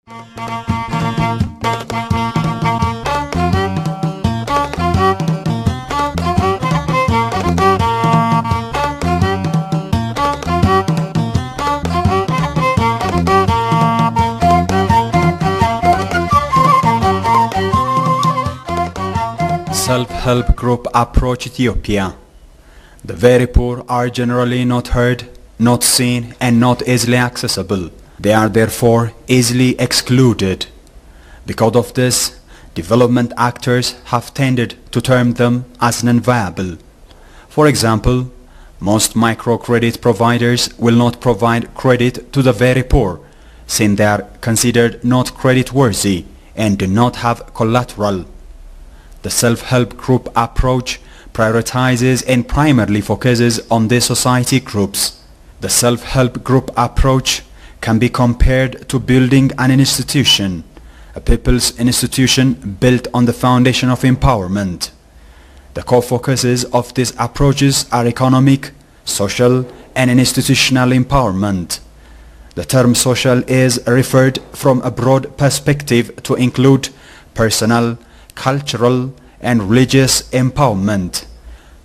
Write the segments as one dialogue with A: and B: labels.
A: Self-help group approach Ethiopia. The very poor are generally not heard, not seen, and not easily accessible. They are therefore easily excluded. Because of this, development actors have tended to term them as non-viable. For example, most microcredit providers will not provide credit to the very poor, since they are considered not credit-worthy and do not have collateral. The self-help group approach prioritizes and primarily focuses on these society groups. The self-help group approach can be compared to building an institution, a people's institution built on the foundation of empowerment. The core focuses of these approaches are economic, social, and institutional empowerment. The term social is referred from a broad perspective to include personal, cultural, and religious empowerment.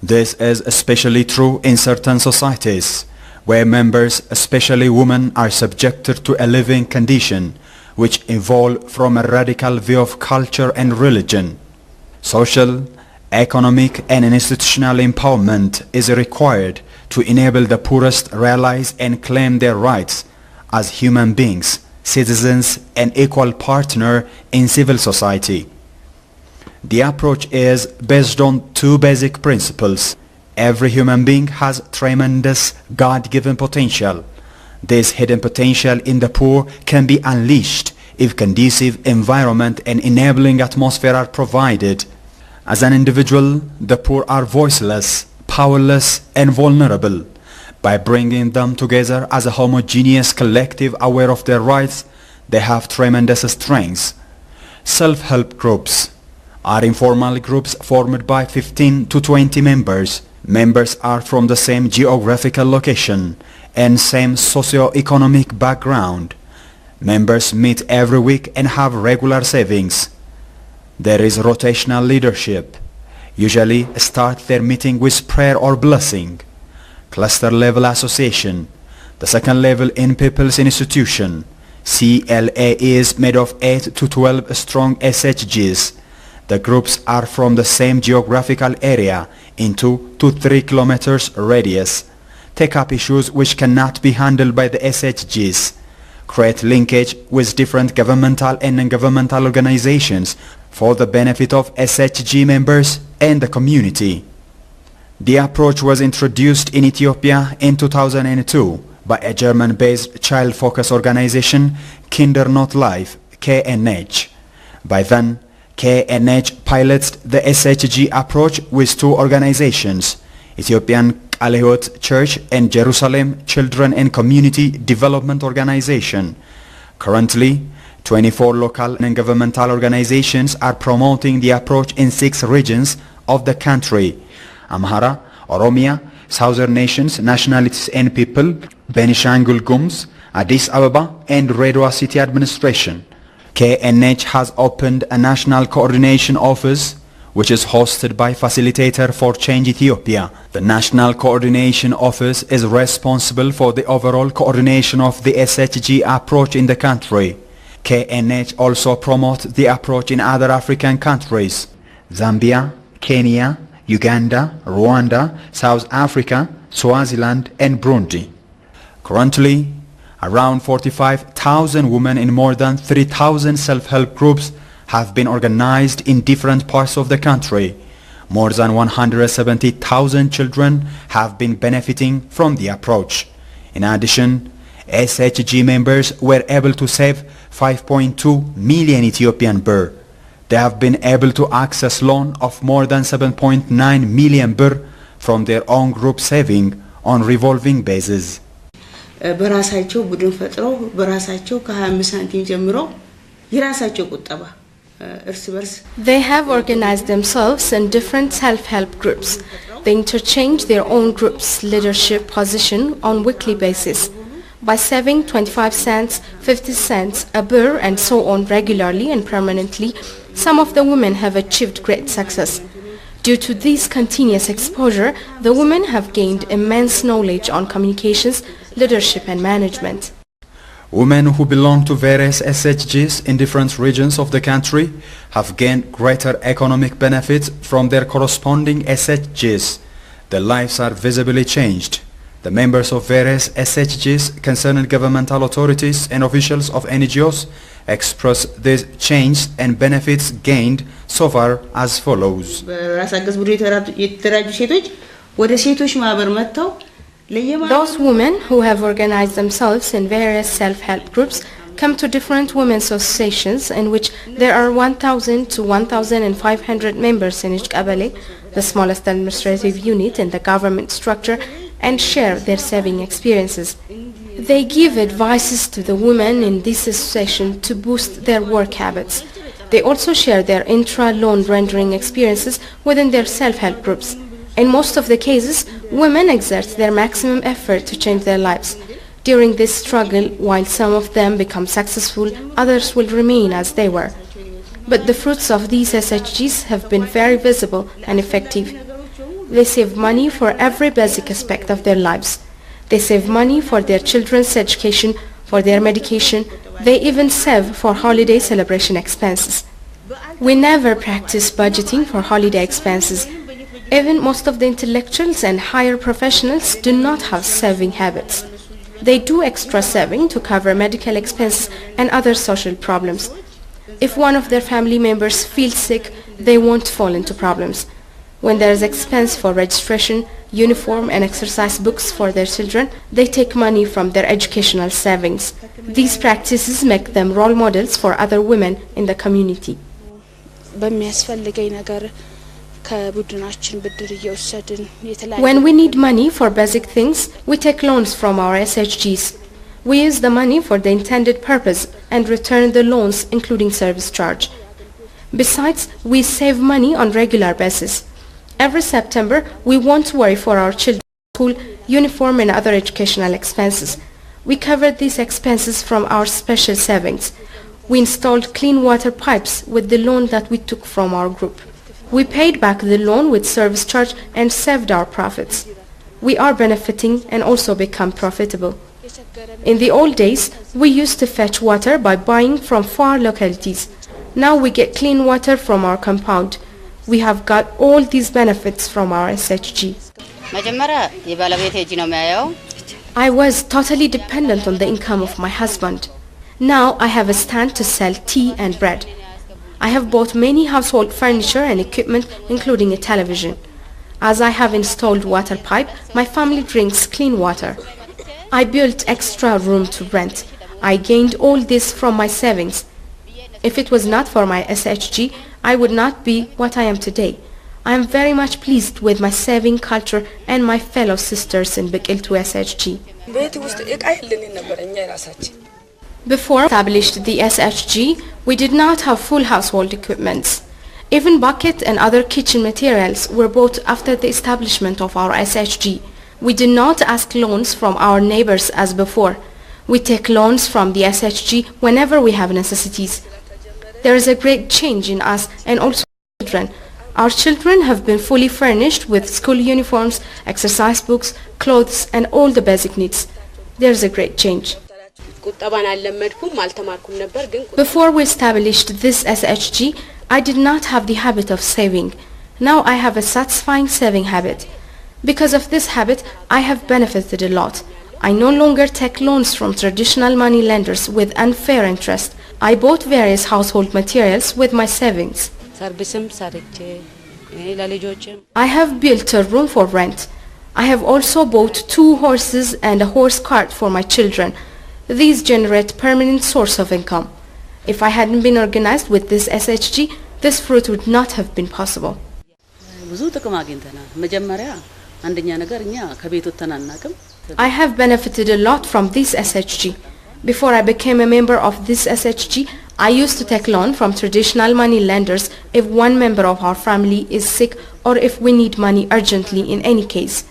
A: This is especially true in certain societies, where members, especially women, are subjected to a living condition which evolve from a radical view of culture and religion. Social, economic, and institutional empowerment is required to enable the poorest realize and claim their rights as human beings, citizens, and equal partner in civil society. The approach is based on two basic principles. Every human being has tremendous God-given potential. This hidden potential in the poor can be unleashed if conducive environment and enabling atmosphere are provided. As an individual, the poor are voiceless, powerless, and vulnerable. By bringing them together as a homogeneous collective aware of their rights, they have tremendous strengths. Self-help groups are informal groups formed by 15 to 20 members. Members are from the same geographical location and same socio-economic background. Members meet every week and have regular savings. There is rotational leadership. Usually start their meeting with prayer or blessing. Cluster level association. The second level in people's institution. CLA is made of 8 to 12 strong SHGs. The groups are from the same geographical area in 2 to 3 kilometers radius. Take up issues which cannot be handled by the SHGs. Create linkage with different governmental and non-governmental organizations for the benefit of SHG members and the community. The approach was introduced in Ethiopia in 2002 by a German-based child-focused organization, Kinder Not Life, KNH. By then, KNH pilots the SHG approach with two organizations, Ethiopian ቃለ ሕይወት Church and Jerusalem Children and Community Development Organization. Currently, 24 local and governmental organizations are promoting the approach in 6 regions of the country: Amhara, Oromia, Southern Nations, Nationalities and People, Benishangul Gumuz, Addis Ababa, and Redwa City Administration. KNH has opened a national coordination office which is hosted by Facilitator for Change Ethiopia. The National Coordination Office is responsible for the overall coordination of the SHG approach in the country. KNH also promotes the approach in other African countries: Zambia, Kenya, Uganda, Rwanda, South Africa, Swaziland, and Burundi. Currently, around 45,000 women in more than 3,000 self-help groups have been organized in different parts of the country. More than 170,000 children have been benefiting from the approach. In addition, SHG members were able to save 5.2 million Ethiopian birr. They have been able to access loan of more than 7.9 million birr from their own group saving on revolving basis.
B: በራሳቸው ቡድን ፈጥረው በራሳቸው ከ25 ሳንቲም ጀምሮ የራሳቸው ቁጠባ እርስ በርስ
C: They have organized themselves in different self-help groups. They interchange their own group's leadership position on weekly basis. By saving 25 cents, 50 cents, a birr and so on regularly and permanently, some of the women have achieved great success. Due to this continuous exposure, the women have gained immense knowledge on communications, leadership and management.
A: Women who belong to various SHGs in different regions of the country have gained greater economic benefits from their corresponding SHGs. Their lives are visibly changed. The members of various SHGs concerned governmental authorities and officials of NGOs express these changes and benefits gained so far as follows.
C: Those women who have organized themselves in various self-help groups come to different women's associations in which there are 1,000 to 1,500 members in each qabale, the smallest administrative unit in the government structure, and share their saving experiences. They give advices to the women in this association to boost their work habits. They also share their intra-loan rendering experiences within their self-help groups. In most of the cases, women exert their maximum effort to change their lives. During this struggle, while some of them become successful, others will remain as they were. But the fruits of these SHGs have been very visible and effective. They save money for every basic aspect of their lives. They save money for their children's education, for their medication. They even save for holiday celebration expenses. We never practice budgeting for holiday expenses. Even most of the intellectuals and higher professionals do not have saving habits. They do extra saving to cover medical expenses and other social problems. If one of their family members feels sick, they won't fall into problems. When there is expense for registration, uniform and exercise books for their children, they take money from their educational savings. These practices make them role models for other women in the community. When we need money for basic things, we take loans from our SHGs. We use the money for the intended purpose and return the loans including service charge. Besides, we save money on regular basis. Every September, we won't worry for our children's school, uniform and other educational expenses. We covered these expenses from our special savings. We installed clean water pipes with the loan that we took from our group. We paid back the loan with service charge and saved our profits. We are benefiting and also become profitable. In the old days, we used to fetch water by buying from far localities. Now we get clean water from our compound. We have got all these benefits from our SHG. I was totally dependent on the income of my husband. Now I have a stand to sell tea and bread. I have bought many household furniture and equipment, including a television. As I have installed water pipe, my family drinks clean water. I built extra room to rent. I gained all this from my savings. If it was not for my SHG, I would not be what I am today. I am very much pleased with my saving culture and my fellow sisters in Biqiltu SHG. Before established the SHG, we did not have full household equipments. Even bucket and other kitchen materials were bought after the establishment of our SHG. We do not ask loans from our neighbors as before. We take loans from the SHG whenever we have necessities. There is a great change in us and also children. Our children have been fully furnished with school uniforms, exercise books, clothes and all the basic needs. There is a great change. Before we established this SHG, I did not have the habit of saving. Now I have a satisfying saving habit. Because of this habit, I have benefited a lot. I no longer take loans from traditional money lenders with unfair interest. I bought various household materials with my savings. I have built a room for rent. I have also bought 2 horses and a horse cart for my children. These generate permanent source of income. If I hadn't been organized with this SHG, this fruit would not have been possible. I have benefited a lot from this SHG. Before I became a member of this SHG, I used to take loan from traditional money lenders if one member of our family is sick or if we need money urgently in any case.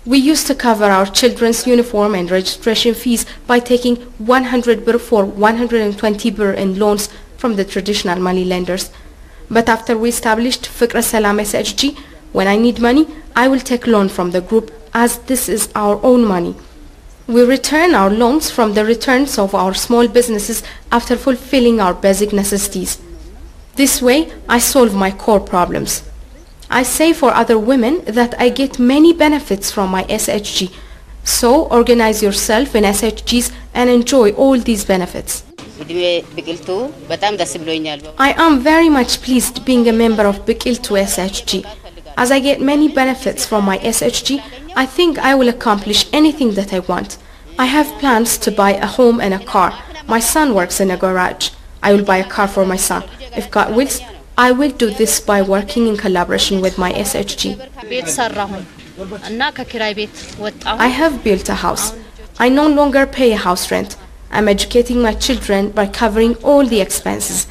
C: We used to cover our children's uniform and registration fees by taking 100 birr for 120 birr in loans from the traditional money lenders. But after we established Fikr Salam SHG, when I need money, I will take loan from the group as this is our own money. We return our loans from the returns of our small businesses after fulfilling our basic necessities. This way, I solve my core problems. I say for other women that I get many benefits from my SHG. So organize yourself in SHGs and enjoy all these benefits. I am very much pleased being a member of Biqiltu SHG. As I get many benefits from my SHG, I think I will accomplish anything that I want. I have plans to buy a home and a car. My son works in a garage. I will buy a car for my son. If God wills, I will do this by working in collaboration with my SHG. I have built a house. I no longer pay a house rent. I'm educating my children by covering all the expenses.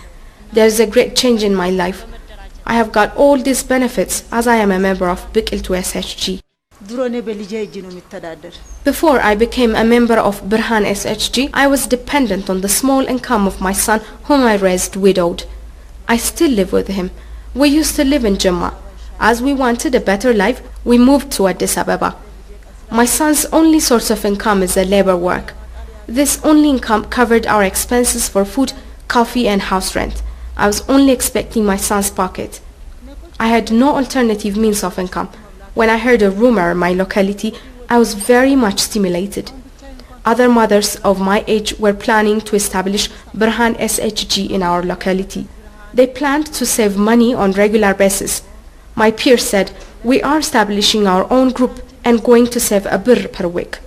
C: There is a great change in my life. I have got all these benefits as I am a member of Biqiltu SHG. Before I became a member of Burhan SHG, I was dependent on the small income of my son whom I raised widowed. I still live with him. We used to live in Jimma. As we wanted a better life, we moved to Addis Ababa. My son's only source of income is a labor work. This only income covered our expenses for food, coffee and house rent. I was only expecting my son's pocket. I had no alternative means of income. When I heard a rumor in my locality, I was very much stimulated. Other mothers of my age were planning to establish Burhan SHG in our locality. They planned to save money on regular basis. My peers said, we are establishing our own group and going to save a birr per week.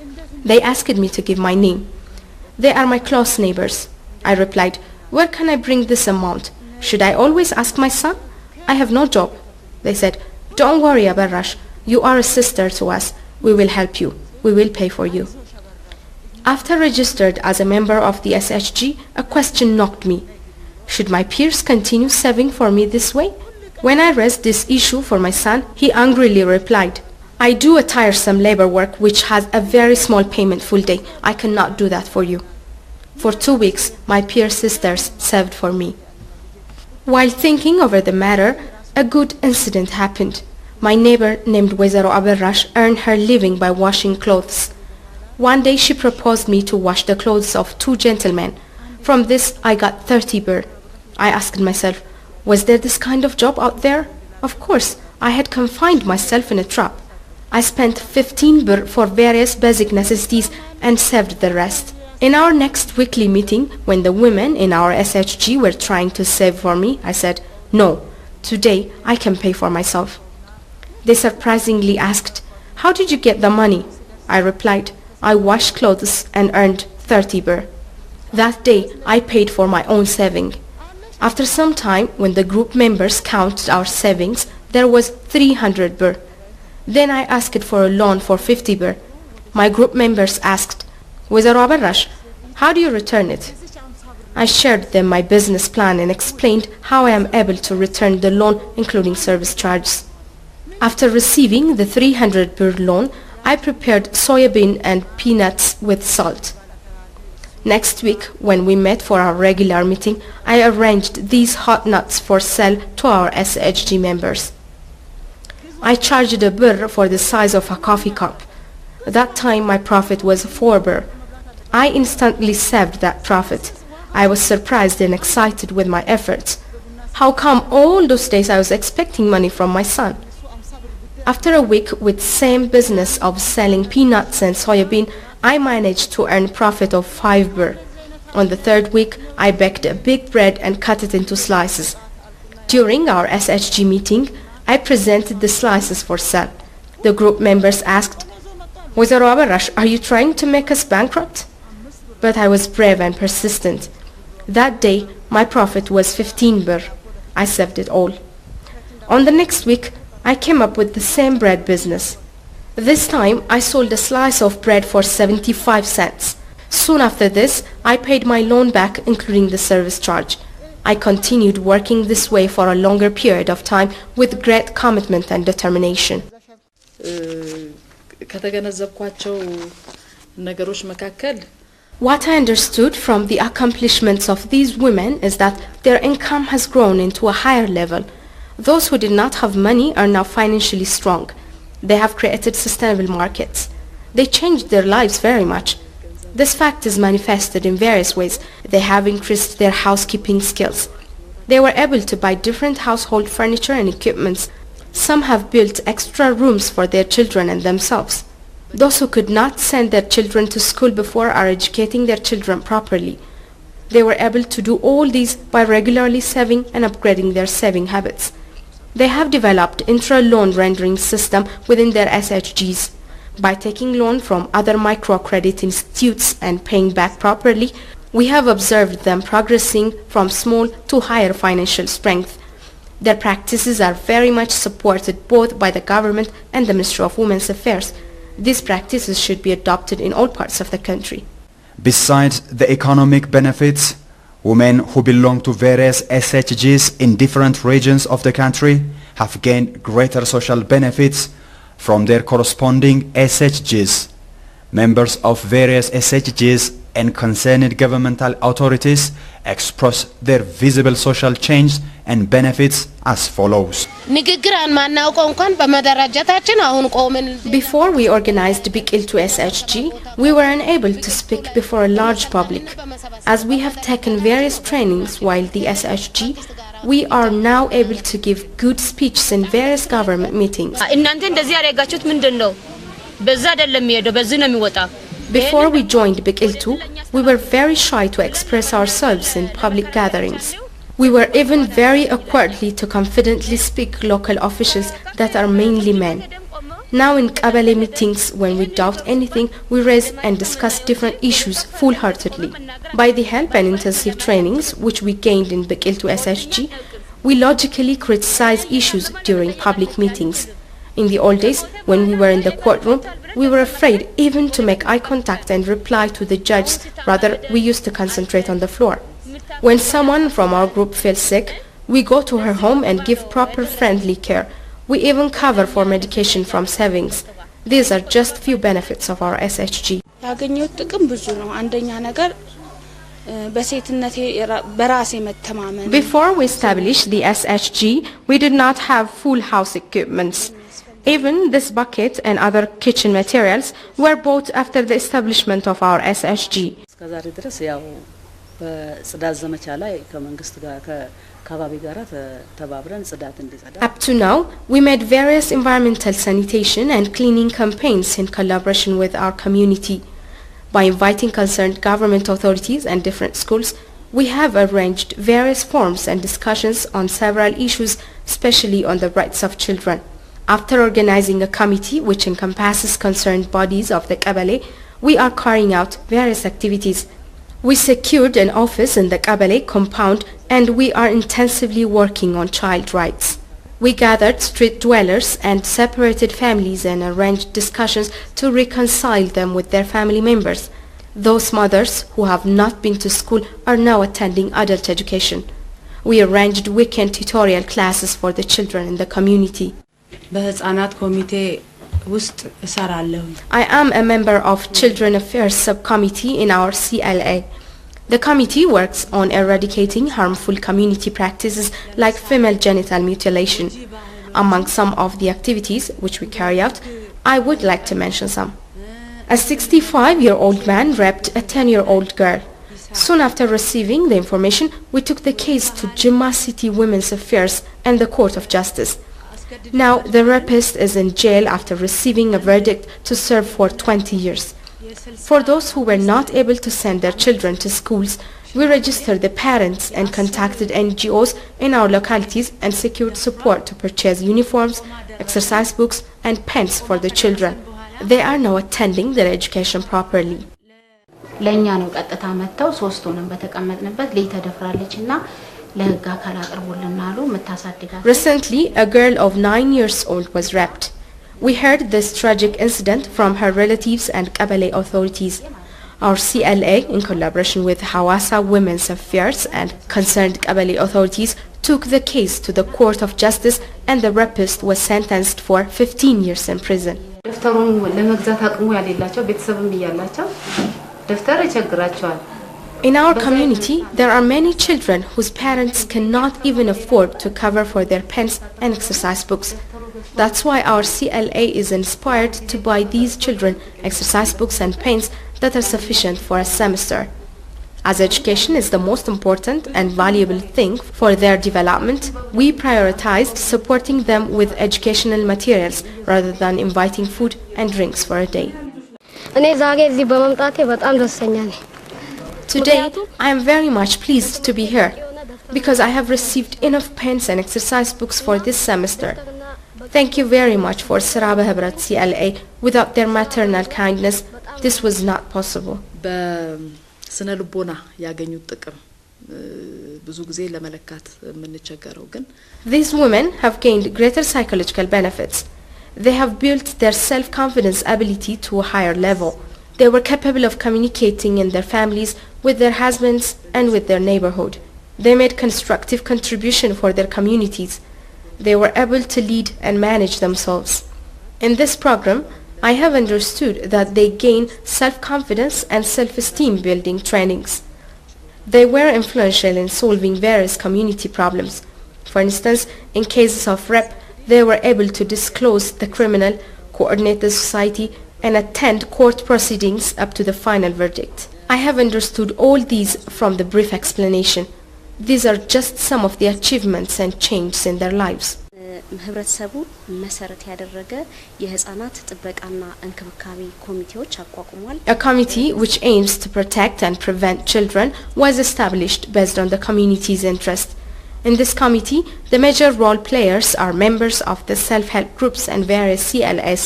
C: They asked me to give my name. They are my close neighbors. I replied, where can I bring this amount? Should I always ask my son? I have no job. They said, don't worry, Abarrash. You are a sister to us. We will help you. We will pay for you. After registered as a member of the SHG, a question knocked me. Should my peers continue saving for me this way? When I raised this issue for my son, he angrily replied, I do a tiresome labor work which has a very small payment full day. I cannot do that for you. For 2 weeks, my peer sisters saved for me. While thinking over the matter, a good incident happened. My neighbor named Wezaro Aberrash earned her living by washing clothes. One day she proposed me to wash the clothes of 2 gentlemen. From this I got 30 birr. I asked myself, was there this kind of job out there? Of course, I had confined myself in a trap. I spent 15 birr for various basic necessities and saved the rest. In our next weekly meeting, when the women in our SHG were trying to save for me, I said, no, today I can pay for myself. They surprisingly asked, how did you get the money? I replied, I washed clothes and earned 30 birr. That day, I paid for my own saving. After some time, when the group members counted our savings, there was 300 birr. Then I asked for a loan for 50 birr. My group members asked, Wezaro Abarrash, how do you return it? I shared them my business plan and explained how I am able to return the loan including service charges. After receiving the 300 birr loan, I prepared soybean and peanuts with salt. Next week, when we met for our regular meeting, I arranged these hot nuts for sale to our SHG members. I charged a birr for the size of a coffee cup. At that time my profit was 4 birr. I instantly saved that profit. I was surprised and excited with my efforts. How come all those days I was expecting money from my son? After a week with same business of selling peanuts and soybean, I managed to earn profit of 5 birr. On the 3rd week, I baked a big bread and cut it into slices. During our SHG meeting, I presented the slices for sale. The group members asked, Wezaro Abarrash, are you trying to make us bankrupt? But I was brave and persistent. That day, my profit was 15 birr. I saved it all. On the next week, I came up with the same bread business. This time, I sold a slice of bread for 75 cents. Soon after this, I paid my loan back, including the service charge. I continued working this way for a longer period of time with great commitment and determination.
D: ከተገነዘብኳቸው ነገሮች መካከል
C: What I understood from the accomplishments of these women is that their income has grown into a higher level. Those who did not have money are now financially strong. They have created sustainable markets. They changed their lives very much. This fact is manifested in various ways. They have increased their housekeeping skills. They were able to buy different household furniture and equipments. Some have built extra rooms for their children and themselves. Those who could not send their children to school before are educating their children properly. They were able to do all these by regularly saving and upgrading their saving habits. They have developed intra-loan rendering system within their SHGs. By taking loan from other microcredit institutes and paying back properly, we have observed them progressing from small to higher financial strength. Their practices are very much supported both by the government and the Ministry of Women's Affairs. These practices should be adopted in all parts of the country.
A: Besides the economic benefits, women who belong to various SHGs in different regions of the country have gained greater social benefits from their corresponding SHGs. Members of various SHGs and concerned governmental authorities express their visible social change and benefits as follows.
C: Before we organized Biqiltu SHG, we were unable to speak before a large public. As we have taken various trainings while the SHG, we are now able to give good speeches in various government meetings. Before we joined Biqiltu, we were very shy to express ourselves in public gatherings. We were even very awkwardly to confidently speak local officials that are mainly men. Now in Qabale meetings, when we doubt anything, we raise and discuss different issues full-heartedly. By the help and intensive trainings which we gained in Biqiltu SHG, we logically criticize issues during public meetings. In the old days, when we were in the courtroom, we were afraid even to make eye contact and reply to the judges. Rather, we used to concentrate on the floor. When someone from our group feels sick, we go to her home and give proper friendly care. We even cover for medication from savings. These are just few benefits of our SHG. Before we established the SHG, we did not have full house equipments. Even this bucket and other kitchen materials were bought after the establishment of our SHG. Up to now, we made various environmental sanitation and cleaning campaigns in collaboration with our community. By inviting concerned government authorities and different schools, we have arranged various forums and discussions on several issues, especially on the rights of children. After organizing a committee which encompasses concerned bodies of the Qabale, we are carrying out various activities. We secured an office in the Qabale compound and we are intensively working on child rights. We gathered street dwellers and separated families and arranged discussions to reconcile them with their family members. Those mothers who have not been to school are now attending adult education. We arranged weekend tutorial classes for the children in the community. I am a member of Children Affairs Subcommittee in our CLA. The committee works on eradicating harmful community practices like female genital mutilation. Among some of the activities which we carry out, I would like to mention some. A 65-year-old man raped a 10-year-old girl. Soon after receiving the information, we took the case to Jimma City Women's Affairs and the Court of Justice. Now the rapist is in jail after receiving a verdict to serve for 20 years. For those who were not able to send their children to schools, we registered the parents and contacted NGOs in our localities and secured support to purchase uniforms, exercise books and pens for the children. They are now attending their education properly. Recently, a girl of 9 years old was raped. We heard this tragic incident from her relatives and Qabale authorities. Our CLA, in collaboration with Hawassa Women's Affairs and concerned Qabale authorities, took the case to the Court of Justice and the rapist was sentenced for 15 years in prison.
E: ደፍተሩን ለመግዛት አቅሙ ያሌላቸው ቤተሰብም ይያላቸው ደፍተር ይቸግራቸዋል
C: In our community, there are many children whose parents cannot even afford to cover for their pens and exercise books. That's why our CLA is inspired to buy these children exercise books and pens that are sufficient for a semester. As education is the most important and valuable thing for their development, we prioritized supporting them with educational materials rather than inviting food and drinks for a day. Today, I am very much pleased to be here because I have received enough pens and exercise books for this semester. Thank you very much for Saraba Hebrat CLA. Without their maternal kindness, this was not possible.
D: በስነ ልቦና ያገኙት ጥቅም ብዙ ጊዜ ለመለካት የምንቸገረው ግን
C: These women have gained greater psychological benefits. They have built their self-confidence ability to a higher level. They were capable of communicating in their families, with their husbands and with their neighborhood. They made constructive contribution for their communities. They were able to lead and manage themselves. In this program, I have understood that they gain self-confidence and self-esteem building trainings. They were influential in solving various community problems. For instance, in cases of rape, they were able to disclose the criminal, coordinate the society, and attend court proceedings up to the final verdict. I have understood all these from the brief explanation. These are just some of the achievements and changes in their lives.
F: ህብረተሰቡ መሰረት ያደረገ የህፃናት ጥበቃና እንክብካቤ ኮሚቴዎች አቋቁሟል
C: A committee which aims to protect and prevent children was established based on the community's interest. In this committee, the major role players are members of the self-help groups and various CLS.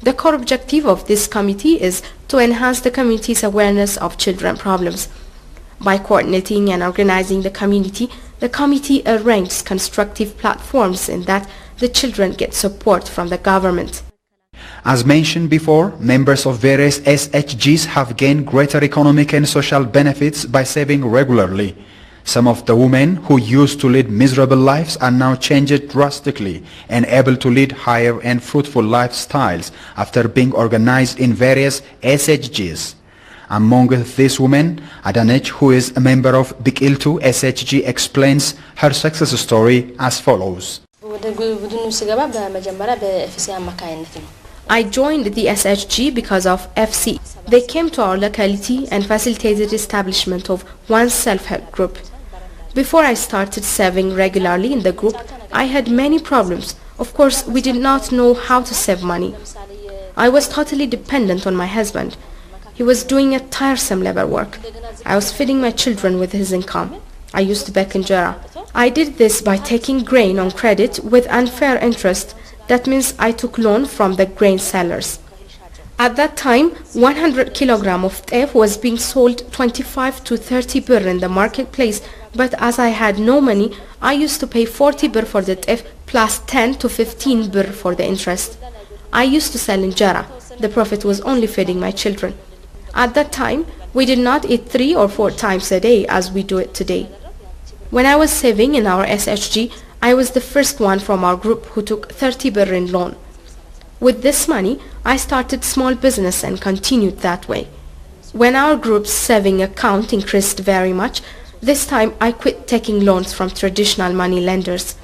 C: The core objective of this committee is to enhance the community's awareness of children problems. By coordinating and organizing the committee arranges constructive platforms in that the children get support from the government.
A: As mentioned before, members of various SHGs have gained greater economic and social benefits by saving regularly. Some of the women who used to lead miserable lives are now changed drastically and able to lead higher and fruitful lifestyles after being organized in various SHGs. Among these women, Adanech, who is a member of Bikiltu SHG, explains her success story as follows.
C: I joined the SHG because of FC. They came to our locality and facilitated establishment of one self-help group. Before I started saving regularly in the group, I had many problems. Of course, we did not know how to save money. I was totally dependent on my husband. He was doing a tiresome labor work. I was feeding my children with his income. I used to bake injera. I did this by taking grain on credit with unfair interest. That means I took loan from the grain sellers. At that time, 100 kilogram of teff was being sold 25 to 30 birr in the marketplace, but as I had no money, I used to pay 40 birr for the teff plus 10 to 15 birr for the interest. I used to sell injera. The profit was only feeding my children. At that time, we did not eat 3 or 4 times a day as we do it today. When I was saving in our SHG, I was the first one from our group who took 30 birr in loan. With this money, I started small business and continued that way. When our group's saving account increased very much, this time I quit taking loans from traditional money lenders.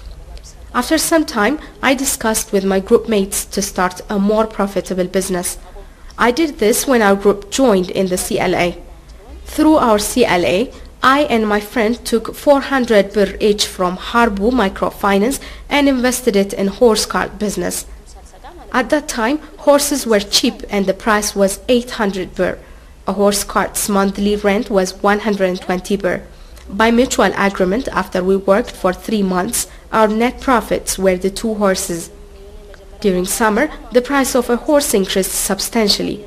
C: After some time, I discussed with my group mates to start a more profitable business. I did this when our group joined in the CLA. Through our CLA, I and my friend took 400 birr each from Harbu Microfinance and invested it in horse cart business. At that time, horses were cheap and the price was 800 birr. A horse cart's monthly rent was 120 birr. By mutual agreement, after we worked for 3 months, our net profits were the 2 horses. During summer, the price of a horse increased substantially.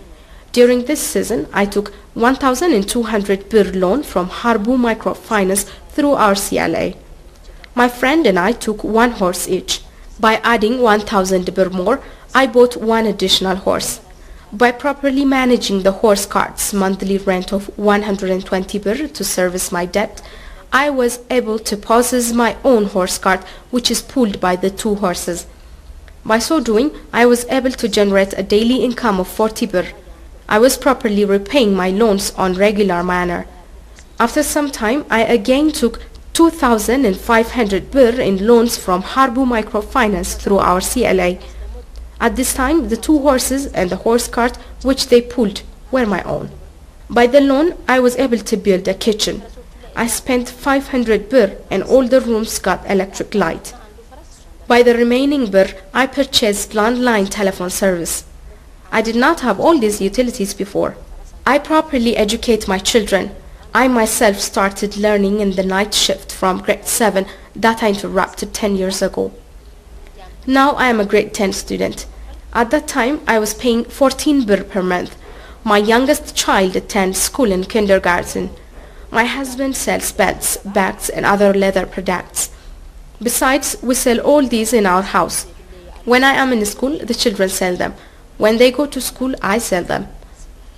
C: During this season, I took 1,200 birr loan from Harbu Microfinance through our CLA. My friend and I took 1 horse each. By adding 1,000 birr more, I bought 1 additional horse. By properly managing the horse cart's monthly rent of 120 birr to service my debt, I was able to possess my own horse cart, which is pulled by the 2 horses. By so doing, I was able to generate a daily income of 40 birr. I was properly repaying my loans on regular manner. After some time, I again took 2,500 birr in loans from Harbu Microfinance through our CLA. At this time, the 2 horses and the horse cart which they pulled were my own. By the loan, I was able to build a kitchen. I spent 500 birr and all the rooms got electric light. By the remaining birr, I purchased landline telephone service. I did not have all these utilities before. I properly educate my children. I myself started learning in the night shift from grade 7 that I interrupted 10 years ago. Now I am a grade 10 student. At that time, I was paying 14 birr per month. My youngest child attends school in kindergarten. My husband sells belts, bags and other leather products. Besides, we sell all these in our house. When I am in school, the children sell them. When they go to school, I sell them.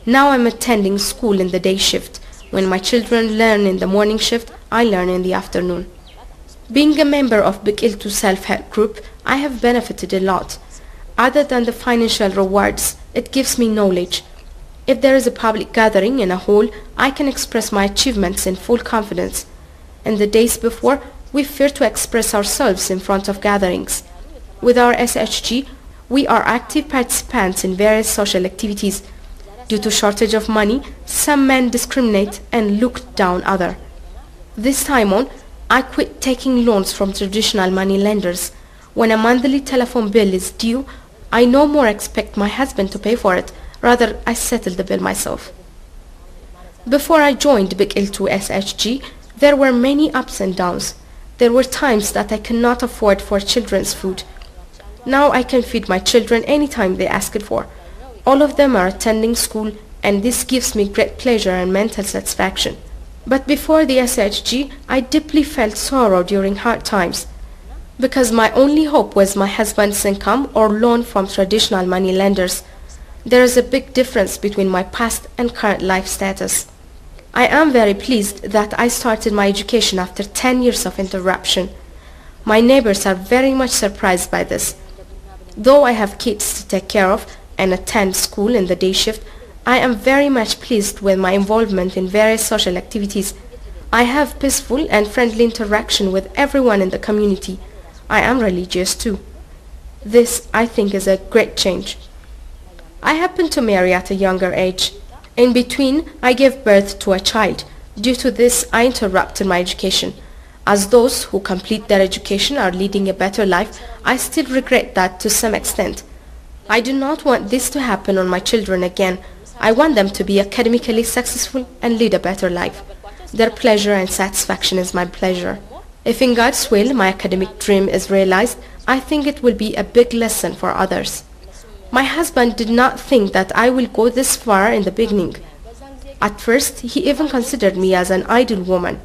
C: Now I'm attending school in the day shift. When my children learn in the morning shift, I learn in the afternoon. Being a member of Bikiltu self-help group, I have benefited a lot. Other than the financial rewards, it gives me knowledge. If there is a public gathering in a hall, I can express my achievements in full confidence. In the days before, we fear to express ourselves in front of gatherings. With our SHG, we are active participants in various social activities. Due to shortage of money, some men discriminate and look down others. This time on, I quit taking loans from traditional money lenders. When a monthly telephone bill is due, I no more expect my husband to pay for it. Rather, I settle the bill myself. Before I joined Bikiltu SHG, there were many ups and downs. There were times that I could not afford for children's food. Now I can feed my children anytime they ask it for. All of them are attending school, and this gives me great pleasure and mental satisfaction. But before the SHG, I deeply felt sorrow during hard times, because my only hope was my husband's income or loan from traditional money lenders. There is a big difference between my past and current life status. I am very pleased that I started my education after 10 years of interruption. My neighbors are very much surprised by this. Though I have kids to take care of and attend school in the day shift, I am very much pleased with my involvement in various social activities. I have peaceful and friendly interaction with everyone in the community. I am religious too. This, I think, is a great change. I happened to marry at a younger age. In between, I gave birth to a child. Due to this, I interrupted my education. As those who complete their education are leading a better life, I still regret that to some extent. I do not want this to happen on my children again. I want them to be academically successful and lead a better life. Their pleasure and satisfaction is my pleasure. If in God's will my academic dream is realized, I think it will be a big lesson for others. My husband did not think that I will go this far in the beginning. At first, he even considered me as an idle woman.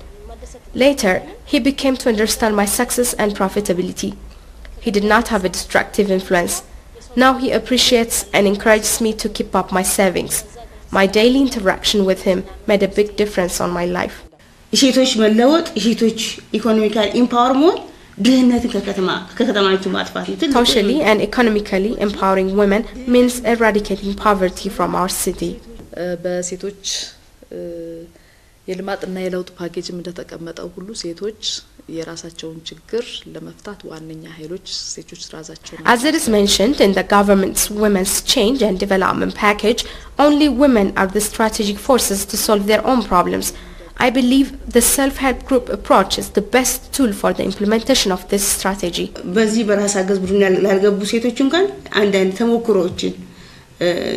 C: Later, he became to understand my success and profitability. He did not have a destructive influence. Now he appreciates and encourages me to keep up my savings. My daily interaction with him made a big difference on my life.
B: የሴቶች መለወጥ የሴቶች ኢኮኖሚካል ኢምፓወርመንት ድህነትን ከከተማችሁ ማጥፋት ነው።
C: Socially and economically empowering women means eradicating poverty from our city.
D: በሴቶች የልማትና የለውጥ ፓኬጅም እንደተቀመጠው ሁሉ ሴቶች የራሳቸውን ችግር ለመፍታት ዋነኛ ኃይሎች ሴቶች ራሳቸው ናቸው.
C: As it is mentioned in the government's women's change and development package, only women are the strategic forces to solve their own problems. I believe the self-help group approach is the best tool for the implementation of this strategy.
B: በዚህ በራስ አገዝ ቡድን ላልገቡ ሴቶች እንኳን አንዳንድ ተሞክሮዎችን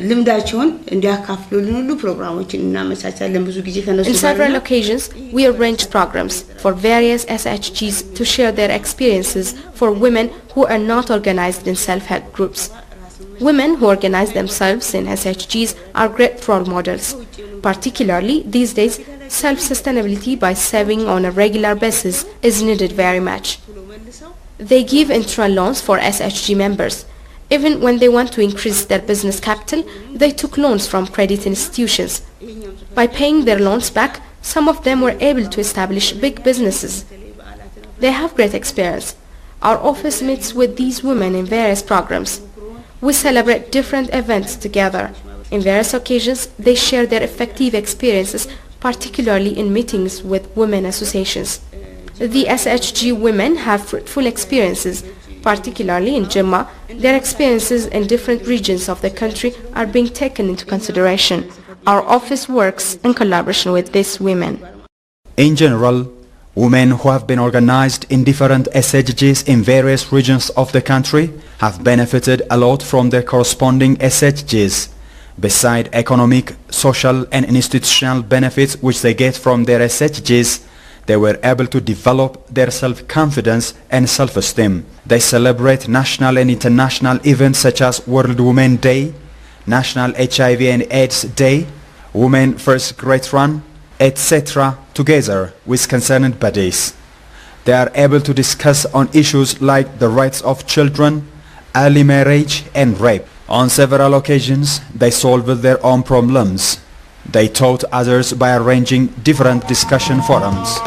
B: ልምዳቸውን እንዲያካፍሉልን ሁሉ ፕሮግራሞችን እናመቻቻለን። ብዙ ጊዜ ከነሱ ጋር
C: In several occasions, we arrange programs for various SHGs to share their experiences for women who are not organized in self-help groups. Women who organize themselves in SHGs are great role models. Particularly these days, self-sustainability by saving on a regular basis is needed very much. They give intra loans for SHG members. Even when they want to increase their business capital, they took loans from credit institutions. By paying their loans back, some of them were able to establish big businesses. They have great experience. Our office meets with these women in various programs. We celebrate different events together. In various occasions, they share their effective experiences, particularly in meetings with women associations. The SHG women have fruitful experiences, particularly in Jimma. Their experiences in different regions of the country are being taken into consideration. Our office works in collaboration with these women.
A: In general, women who have been organized in different SHGs in various regions of the country have benefited a lot from their corresponding SHGs. Beside economic, social and institutional benefits which they get from their SHGs, they were able to develop their self-confidence and self-esteem. They celebrate national and international events such as World Women Day, National HIV and AIDS Day, Women First Great Run, etc. together with concerned bodies. They are able to discuss on issues like the rights of children, early marriage and rape. On several occasions, they solved their own problems. They taught others by arranging different discussion forums.